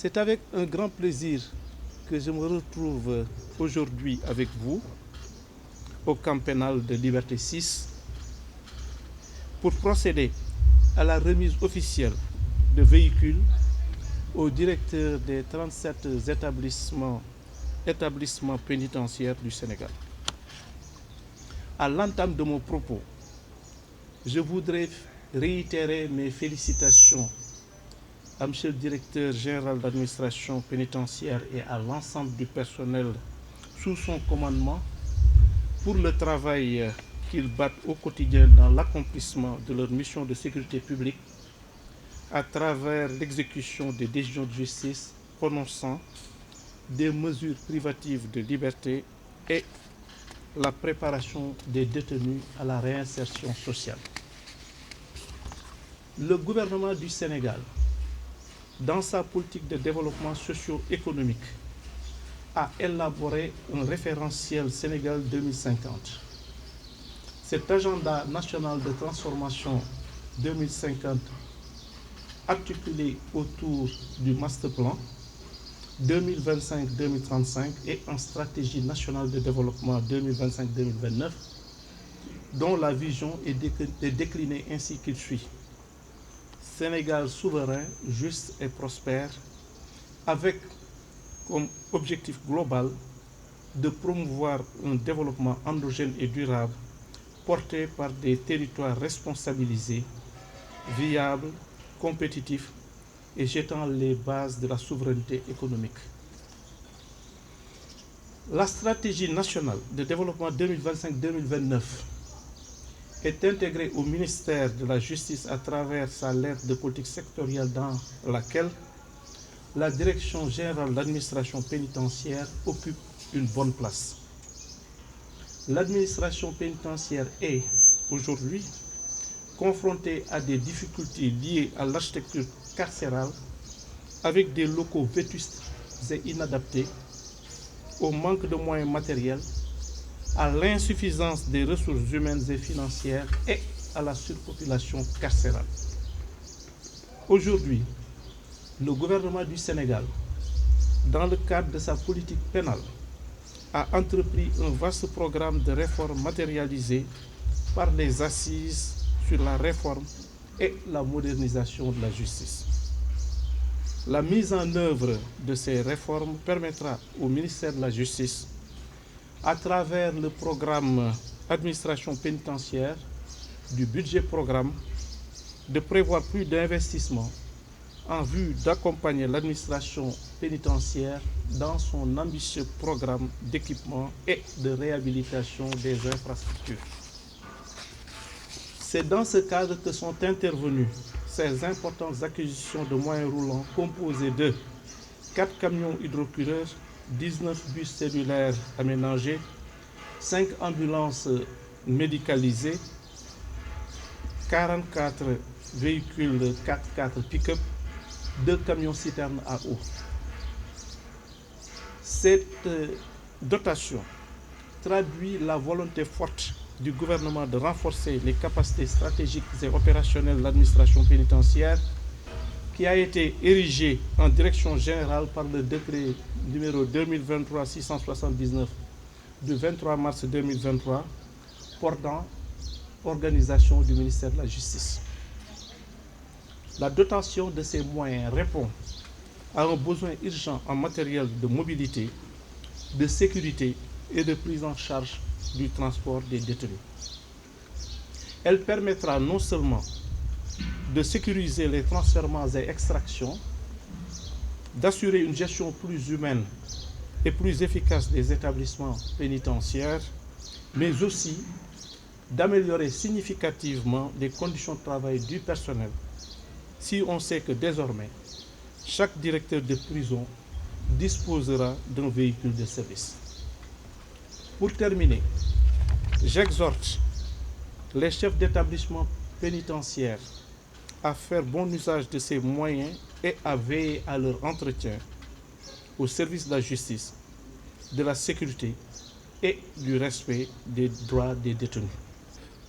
C'est avec un grand plaisir que je me retrouve aujourd'hui avec vous au camp pénal de Liberté 6 pour procéder à la remise officielle de véhicules au directeur des 37 établissements pénitentiaires du Sénégal. À l'entame de mon propos, je voudrais réitérer mes félicitations à M. le directeur général d'administration pénitentiaire et à l'ensemble du personnel sous son commandement pour le travail qu'ils battent au quotidien dans l'accomplissement de leur mission de sécurité publique à travers l'exécution des décisions de justice prononçant des mesures privatives de liberté et la préparation des détenus à la réinsertion sociale. Le gouvernement du Sénégal, dans sa politique de développement socio-économique, a élaboré un référentiel Sénégal 2050. Cet agenda national de transformation 2050, articulé autour du master plan 2025-2035 et en stratégie nationale de développement 2025-2029, dont la vision est déclinée ainsi qu'il suit. Sénégal souverain, juste et prospère, avec comme objectif global de promouvoir un développement endogène et durable porté par des territoires responsabilisés, viables, compétitifs et jetant les bases de la souveraineté économique. La stratégie nationale de développement 2025-2029 est intégrée au ministère de la Justice à travers sa lettre de politique sectorielle dans laquelle la Direction générale de l'administration pénitentiaire occupe une bonne place. L'administration pénitentiaire est aujourd'hui confrontée à des difficultés liées à l'architecture carcérale avec des locaux vétustes et inadaptés, au manque de moyens matériels, à l'insuffisance des ressources humaines et financières et à la surpopulation carcérale. Aujourd'hui, le gouvernement du Sénégal, dans le cadre de sa politique pénale, a entrepris un vaste programme de réforme matérialisé par les assises sur la réforme et la modernisation de la justice. La mise en œuvre de ces réformes permettra au ministère de la Justice, à travers le programme administration pénitentiaire du budget programme, de prévoir plus d'investissements en vue d'accompagner l'administration pénitentiaire dans son ambitieux programme d'équipement et de réhabilitation des infrastructures. C'est dans ce cadre que sont intervenues ces importantes acquisitions de moyens roulants composés de 4 camions hydrocureurs, 19 bus cellulaires aménagés, 5 ambulances médicalisées, 44 véhicules 4x4 pick-up, 2 camions citernes à eau. Cette dotation traduit la volonté forte du gouvernement de renforcer les capacités stratégiques et opérationnelles de l'administration pénitentiaire qui a été érigée en direction générale par le décret numéro 2023-679 du 23 mars 2023 portant organisation du ministère de la Justice. La dotation de ces moyens répond à un besoin urgent en matériel de mobilité, de sécurité et de prise en charge du transport des détenus. Elle permettra non seulement de sécuriser les transferts et extractions, d'assurer une gestion plus humaine et plus efficace des établissements pénitentiaires, mais aussi d'améliorer significativement les conditions de travail du personnel, si on sait que désormais, chaque directeur de prison disposera d'un véhicule de service. Pour terminer, j'exhorte les chefs d'établissement pénitentiaire à faire bon usage de ces moyens et à veiller à leur entretien au service de la justice, de la sécurité et du respect des droits des détenus.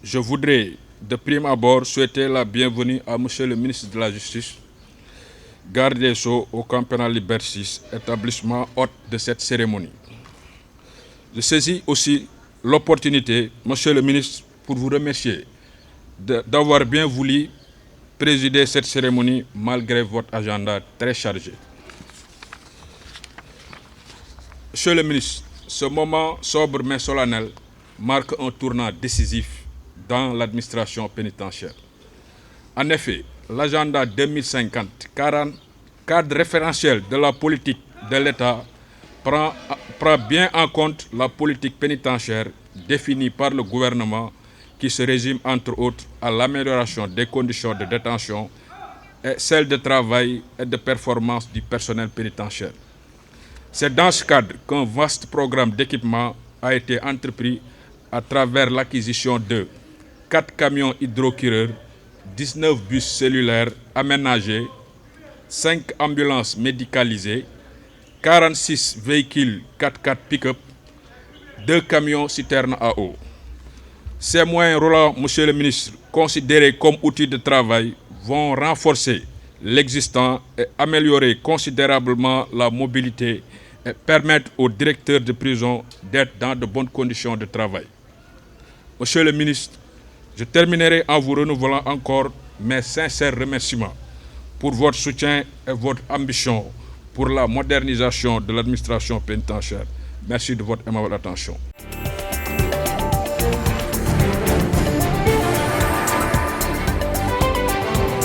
Je voudrais de prime abord souhaiter la bienvenue à Monsieur le ministre de la Justice garde des Sceaux au camp pénal Liberté 6, établissement hôte de cette cérémonie. Je saisis aussi l'opportunité, Monsieur le ministre, pour vous remercier d'avoir bien voulu présider cette cérémonie malgré votre agenda très chargé. Monsieur le ministre, ce moment sobre mais solennel marque un tournant décisif dans l'administration pénitentiaire. En effet, l'agenda 2050, cadre référentiel de la politique de l'État, prend bien en compte la politique pénitentiaire définie par le gouvernement qui se résume entre autres à l'amélioration des conditions de détention et celles de travail et de performance du personnel pénitentiaire. C'est dans ce cadre qu'un vaste programme d'équipement a été entrepris à travers l'acquisition de 4 camions hydrocureurs, 19 bus cellulaires aménagés, 5 ambulances médicalisées, 46 véhicules 4x4 pick-up, 2 camions citernes à eau. Ces moyens roulants, Monsieur le ministre, considérés comme outils de travail, vont renforcer l'existant et améliorer considérablement la mobilité et permettre aux directeurs de prison d'être dans de bonnes conditions de travail. Monsieur le ministre, je terminerai en vous renouvelant encore mes sincères remerciements pour votre soutien et votre ambition pour la modernisation de l'administration pénitentiaire. Merci de votre aimable attention.